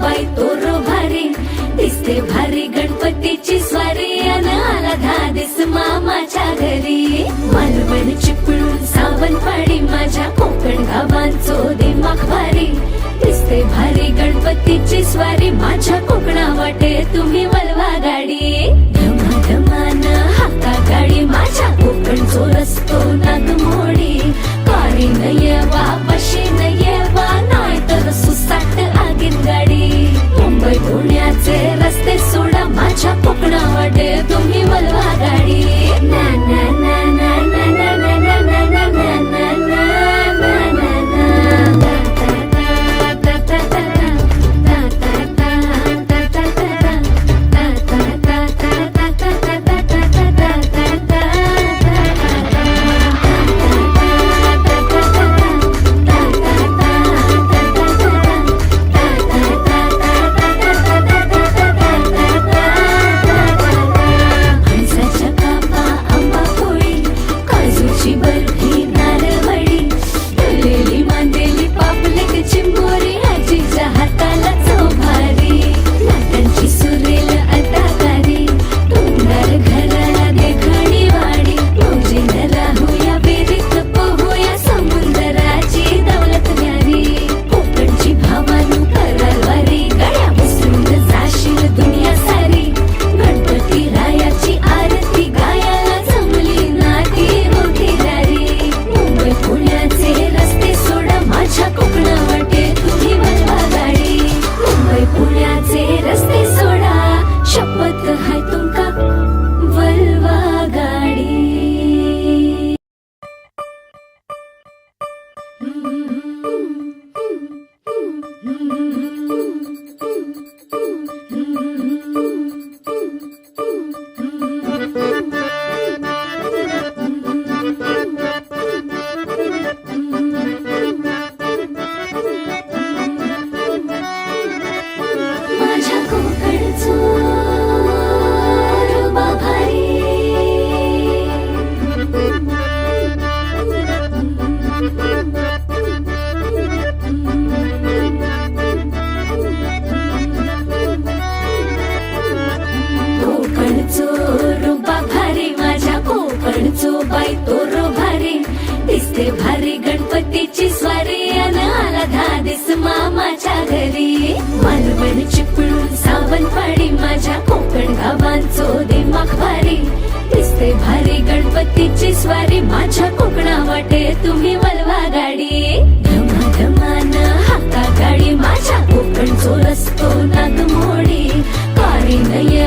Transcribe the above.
बाई तोरो भारी दिसते भारी गणपतीची स्वारी अन आला धादिस मामाच्या घरी मालवण चिपळूण सावंतवाडी माझ्या कोकण गावांचो दिमाग भारी दिसते भारी गणपतीची स्वारी माझ्या कोकणा वाटे तुम्ही वलवा गाडी धमाधमान हाका गाडी माझ्या कोकणचो रस्तो नागमोडी कारी नये वा बशी नये वा नाही तर सुसाट आगीन गाडी मुंबई पुण्याचे रस्ते सोडा माझ्या कोकणा वाटे तुम्ही वलवा गाडी ना ना ना ना ना ना ना ना ना ना ना ना बाई तोरो भारी दिसते भारी गणपतीची स्वारी अन आला धादिस मामाच्या घरी मालवण चिपळूण सावंतवाडी माझ्या कोकण गावांचो दिमाग भारी दिसते भारी गणपतीची स्वारी माझ्या कोकणा वाटे तुम्ही वलवा गाडी धमाधमान हाका गाडी माझ्या कोकणचो रस्तो नागमोडी कारी नये